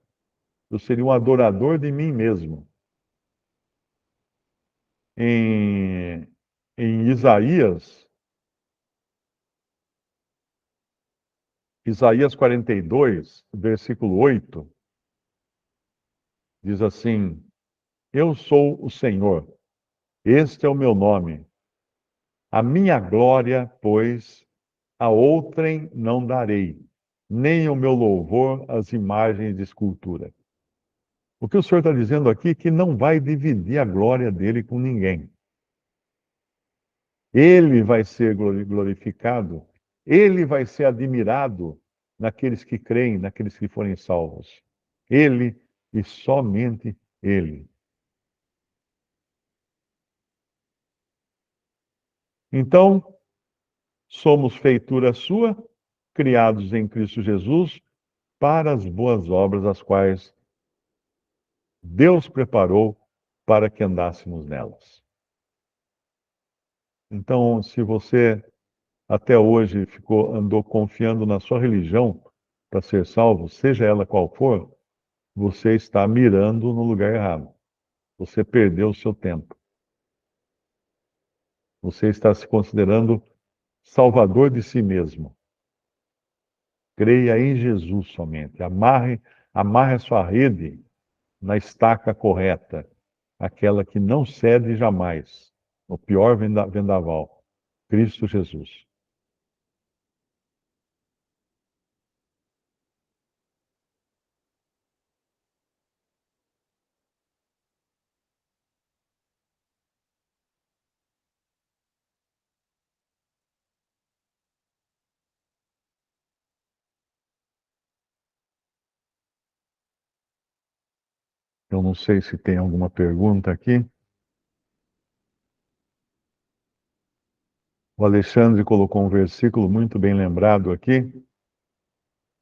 Eu seria um adorador de mim mesmo. Em, em Isaías 42, versículo 8, diz assim: Eu sou o Senhor, este é o meu nome. A minha glória, pois, a outrem não darei, nem o meu louvor às imagens de escultura. O que o Senhor está dizendo aqui é que não vai dividir a glória dele com ninguém. Ele vai ser glorificado, ele vai ser admirado naqueles que creem, naqueles que forem salvos. Ele e somente ele. Então, somos feitura sua, criados em Cristo Jesus, para as boas obras, as quais Deus preparou para que andássemos nelas. Então, se você até hoje andou confiando na sua religião para ser salvo, seja ela qual for, você está mirando no lugar errado. Você perdeu o seu tempo. Você está se considerando salvador de si mesmo. Creia em Jesus somente. Amarre a sua rede na estaca correta, aquela que não cede jamais, no pior vendaval, Cristo Jesus. Eu não sei se tem alguma pergunta aqui. O Alexandre colocou um versículo muito bem lembrado aqui.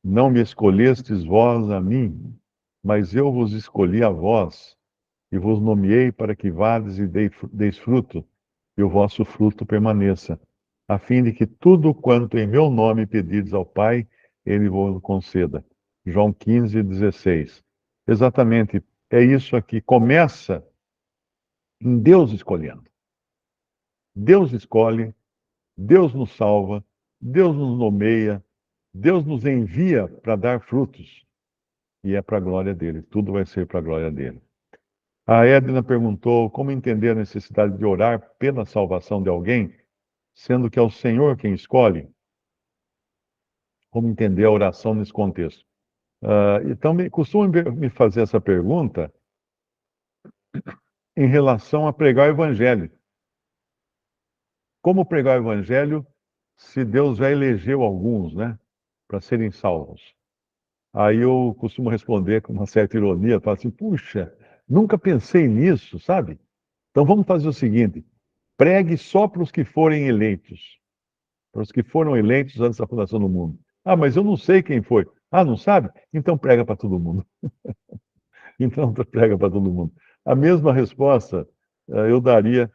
Não me escolhestes vós a mim, mas eu vos escolhi a vós, e vos nomeei para que vades e deis fruto, e o vosso fruto permaneça, a fim de que tudo quanto em meu nome pedides ao Pai, ele vos conceda. João 15, 16. Exatamente, é isso aqui. Começa em Deus escolhendo. Deus escolhe, Deus nos salva, Deus nos nomeia, Deus nos envia para dar frutos. E é para a glória dele. Tudo vai ser para a glória dele. A Edna perguntou como entender a necessidade de orar pela salvação de alguém, sendo que é o Senhor quem escolhe. Como entender a oração nesse contexto? Então, costumam me fazer essa pergunta em relação a pregar o Evangelho. Como pregar o Evangelho se Deus já elegeu alguns, né, para serem salvos? Aí eu costumo responder com uma certa ironia, falo assim, puxa, nunca pensei nisso, sabe? Então vamos fazer o seguinte, pregue só para os que forem eleitos, para os que foram eleitos antes da fundação do mundo. Ah, mas eu não sei quem foi. Ah, não sabe? Então prega para todo mundo. Então prega para todo mundo. A mesma resposta eu daria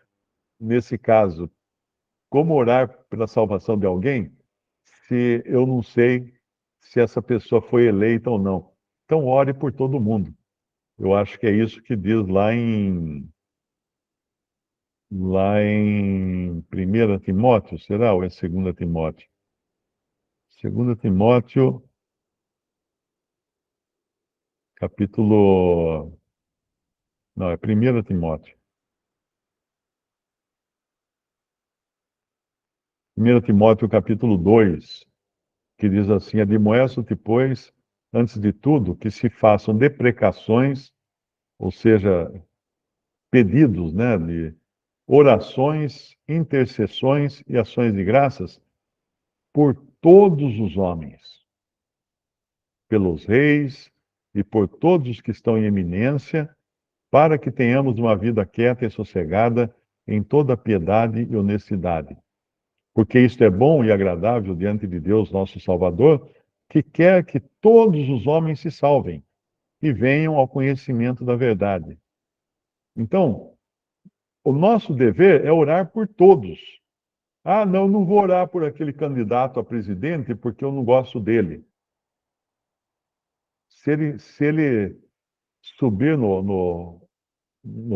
nesse caso. Como orar pela salvação de alguém se eu não sei se essa pessoa foi eleita ou não? Então ore por todo mundo. Eu acho que é isso que diz lá em 1 Timóteo, será? Ou é 2 Timóteo? 2 Timóteo, capítulo. Não, é 1 Timóteo. 1 Timóteo, capítulo 2, que diz assim: Admoesto-te, pois, antes de tudo, que se façam deprecações, ou seja, pedidos, né, de orações, intercessões e ações de graças por todos os homens, pelos reis e por todos os que estão em eminência, para que tenhamos uma vida quieta e sossegada em toda piedade e honestidade. Porque isto é bom e agradável diante de Deus, nosso Salvador, que quer que todos os homens se salvem e venham ao conhecimento da verdade. Então, o nosso dever é orar por todos, Ah, não, não vou orar por aquele candidato a presidente porque eu não gosto dele. Se ele subir no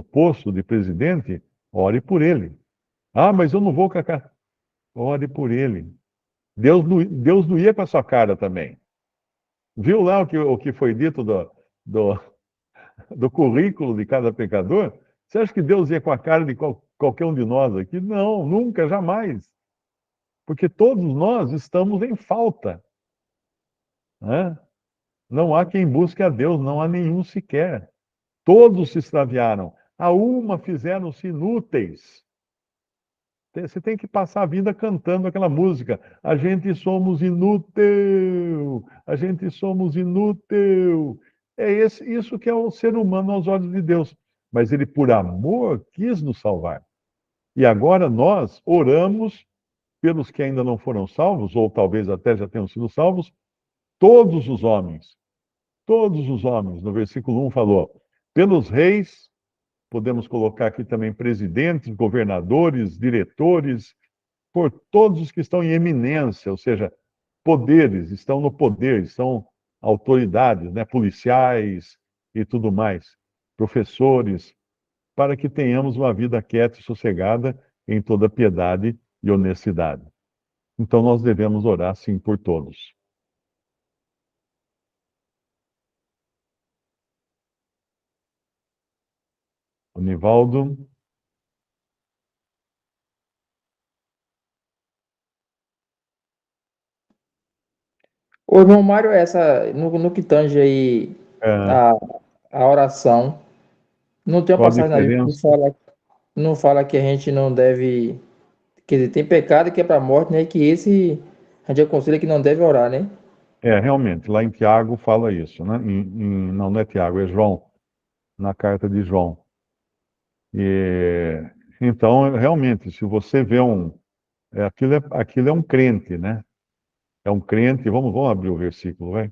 posto de presidente, ore por ele. Ah, mas eu não vou com a cara. Ore por ele. Deus não ia com a sua cara também. Viu lá o que foi dito do, do currículo de cada pecador? Você acha que Deus ia com a cara de qualquer um de nós aqui? Não, nunca, jamais. Porque todos nós estamos em falta, né? Não há quem busque a Deus, não há nenhum sequer. Todos se extraviaram. A uma fizeram-se inúteis. Você tem que passar a vida cantando aquela música. A gente somos inútil, a gente somos inútil. Isso que é o ser humano aos olhos de Deus. Mas ele, por amor, quis nos salvar. E agora nós oramos pelos que ainda não foram salvos, ou talvez até já tenham sido salvos, todos os homens. Todos os homens. No versículo 1 falou, pelos reis, podemos colocar aqui também presidentes, governadores, diretores, por todos os que estão em eminência, ou seja, poderes, estão no poder, são autoridades, né, policiais e tudo mais, professores, para que tenhamos uma vida quieta e sossegada em toda piedade e honestidade. Então nós devemos orar sim por todos. O Nivaldo. Ô, irmão Mário, no que tange aí É, a, a oração, não tem uma qual a passagem na Bíblia que diferença? não fala que a gente não deve, quer dizer, tem pecado que é para a morte, né? Que esse a gente aconselha que não deve orar, né? Realmente, lá em Tiago fala isso, né? Não, não é Tiago, é João, na carta de João. E, então, realmente, se você vê aquilo é um crente, né? É um crente, vamos abrir o versículo, vai.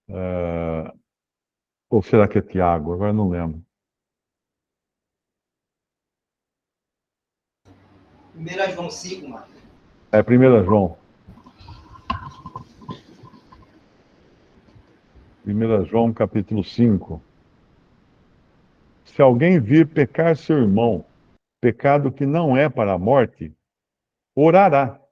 Ah, ou será que é Tiago? Agora não lembro. 1 João 5, mano. É 1 João. 1 João, capítulo 5. Se alguém vir pecar seu irmão, pecado que não é para a morte, orará,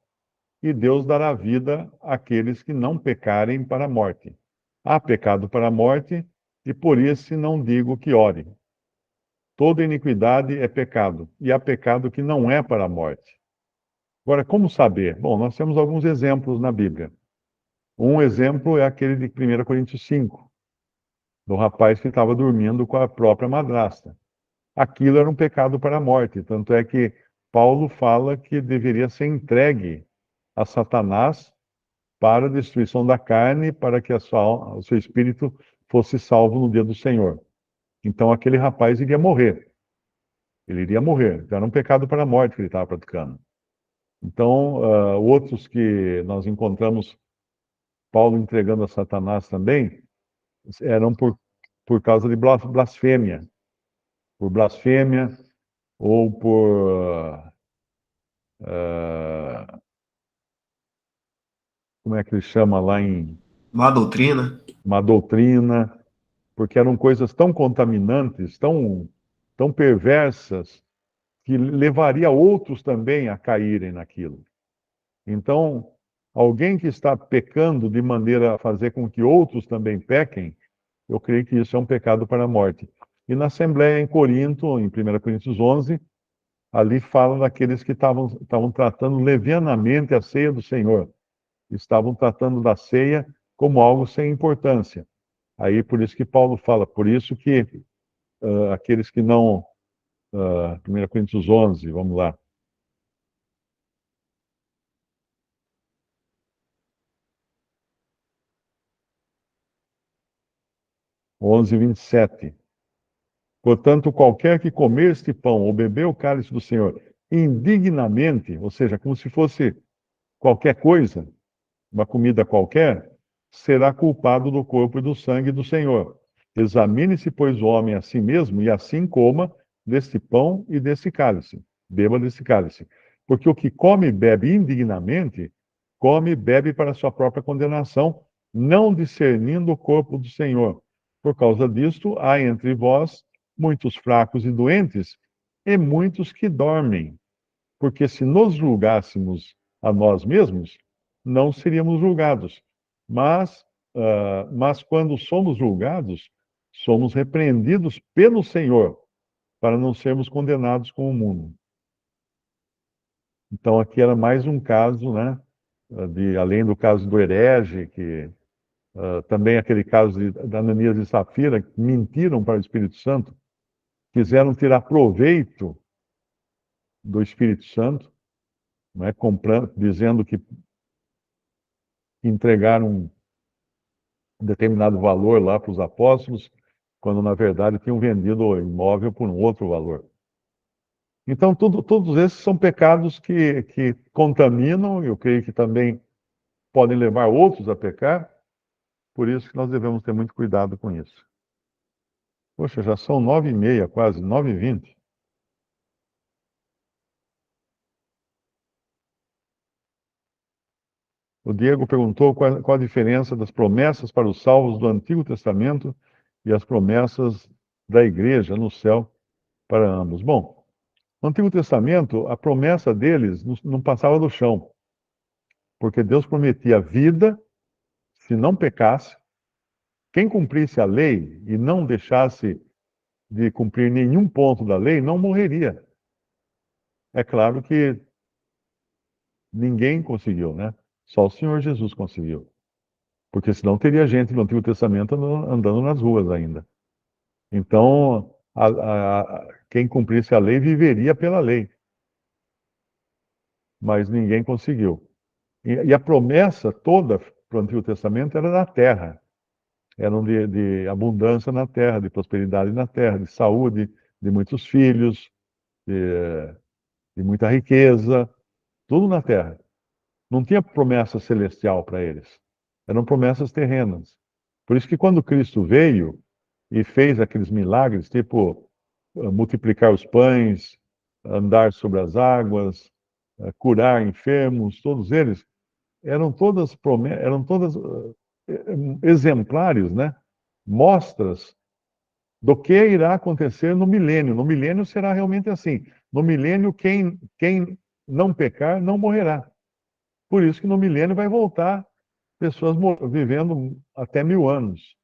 e Deus dará vida àqueles que não pecarem para a morte. Há pecado para a morte, e por isso não digo que ore. Toda iniquidade é pecado, e há pecado que não é para a morte. Agora, como saber? Bom, nós temos alguns exemplos na Bíblia. Um exemplo é aquele de 1 Coríntios 5, do rapaz que estava dormindo com a própria madrasta. Aquilo era um pecado para a morte, tanto é que Paulo fala que deveria ser entregue a Satanás para a destruição da carne, para que o seu espírito fosse salvo no dia do Senhor. Então aquele rapaz iria morrer. Ele iria morrer. Então, era um pecado para a morte que ele estava praticando. Então, outros que nós encontramos Paulo entregando a Satanás também, eram por causa de blasfêmia. Por blasfêmia ou por... como é que ele chama lá em... Má doutrina. Uma doutrina, porque eram coisas tão contaminantes, tão perversas, que levaria outros também a caírem naquilo. Então, alguém que está pecando de maneira a fazer com que outros também pequem, eu creio que isso é um pecado para a morte. E na Assembleia em Corinto, em 1 Coríntios 11, ali fala daqueles que estavam tratando levianamente a ceia do Senhor. Estavam tratando da ceia como algo sem importância. Aí, por isso que Paulo fala, por isso que aqueles que não... 1 Coríntios 11, vamos lá. 11:27. Portanto, qualquer que comer este pão ou beber o cálice do Senhor indignamente, ou seja, como se fosse qualquer coisa, uma comida qualquer, será culpado do corpo e do sangue do Senhor. Examine-se, pois, o homem a si mesmo, e assim coma deste pão e desse cálice, beba desse cálice. Porque o que come e bebe indignamente, come e bebe para a sua própria condenação, não discernindo o corpo do Senhor. Por causa disto, há entre vós muitos fracos e doentes, e muitos que dormem. Porque se nos julgássemos a nós mesmos, não seríamos julgados. Mas quando somos julgados, somos repreendidos pelo Senhor, para não sermos condenados com o mundo. Então, aqui era mais um caso, né? Além do caso do herege, que também aquele caso de Ananias e Safira, que mentiram para o Espírito Santo, quiseram tirar proveito do Espírito Santo, né? Dizendo que entregaram um determinado valor lá para os apóstolos, quando na verdade tinham vendido o imóvel por um outro valor. Então, todos esses são pecados que contaminam, e eu creio que também podem levar outros a pecar, por isso que nós devemos ter muito cuidado com isso. Poxa, já são 9h30, quase, 9h20. O Diego perguntou qual a diferença das promessas para os salvos do Antigo Testamento e as promessas da igreja no céu para ambos. Bom, no Antigo Testamento, a promessa deles não passava do chão, porque Deus prometia vida se não pecasse. Quem cumprisse a lei e não deixasse de cumprir nenhum ponto da lei não morreria. É claro que ninguém conseguiu, né? Só o Senhor Jesus conseguiu. Porque senão teria gente no Antigo Testamento andando nas ruas ainda. Então, quem cumprisse a lei viveria pela lei. Mas ninguém conseguiu. E a promessa toda para o Antigo Testamento era na terra. Eram de abundância na terra, de prosperidade na terra, de saúde, de muitos filhos, de muita riqueza, tudo na terra. Não tinha promessa celestial para eles. Eram promessas terrenas. Por isso que quando Cristo veio e fez aqueles milagres, tipo multiplicar os pães, andar sobre as águas, curar enfermos, todos eles eram todas exemplares, né? Mostras do que irá acontecer no milênio. No milênio será realmente assim. No milênio, quem não pecar não morrerá. Por isso que no milênio vai voltar pessoas vivendo até 1000 anos.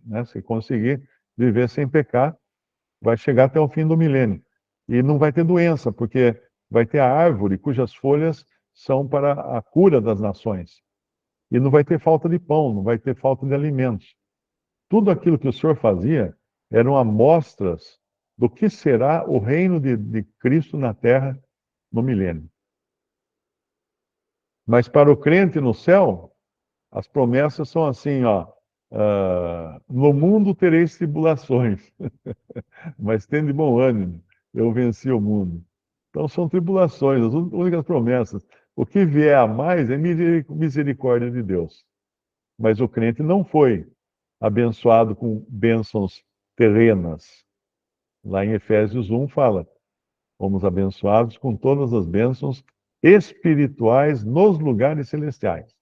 Né? Se conseguir viver sem pecar, vai chegar até o fim do milênio. E não vai ter doença, porque vai ter a árvore cujas folhas são para a cura das nações. E não vai ter falta de pão, não vai ter falta de alimentos. Tudo aquilo que o Senhor fazia eram amostras do que será o reino de Cristo na terra no milênio. Mas para o crente no céu, as promessas são assim, ó. No mundo tereis tribulações, mas tende bom ânimo, eu venci o mundo. Então são tribulações, as únicas promessas. O que vier a mais é misericórdia de Deus. Mas o crente não foi abençoado com bênçãos terrenas. Lá em Efésios 1 fala, fomos abençoados com todas as bênçãos espirituais nos lugares celestiais.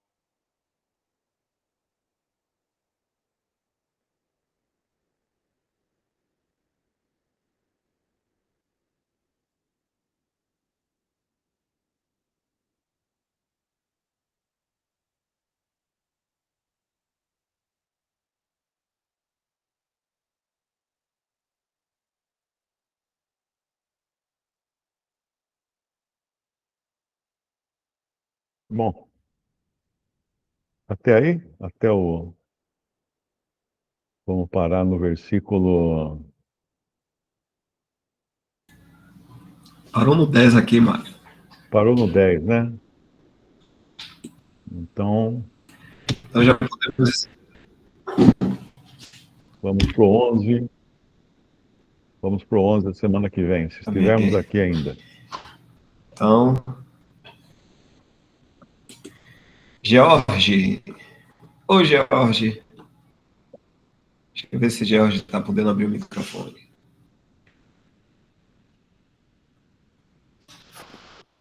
Bom, até aí, vamos parar no versículo. Parou no 10 aqui, Mário. Parou no 10, né? Então, Então já podemos. vamos pro 11. Vamos pro 11 da semana que vem, se estivermos aqui ainda. Então, George. Ô, George. Deixa eu ver se George está podendo abrir o microfone.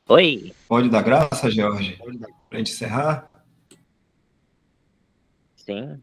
Oi. Pode dar graça, Jorge? Para a gente encerrar? Sim.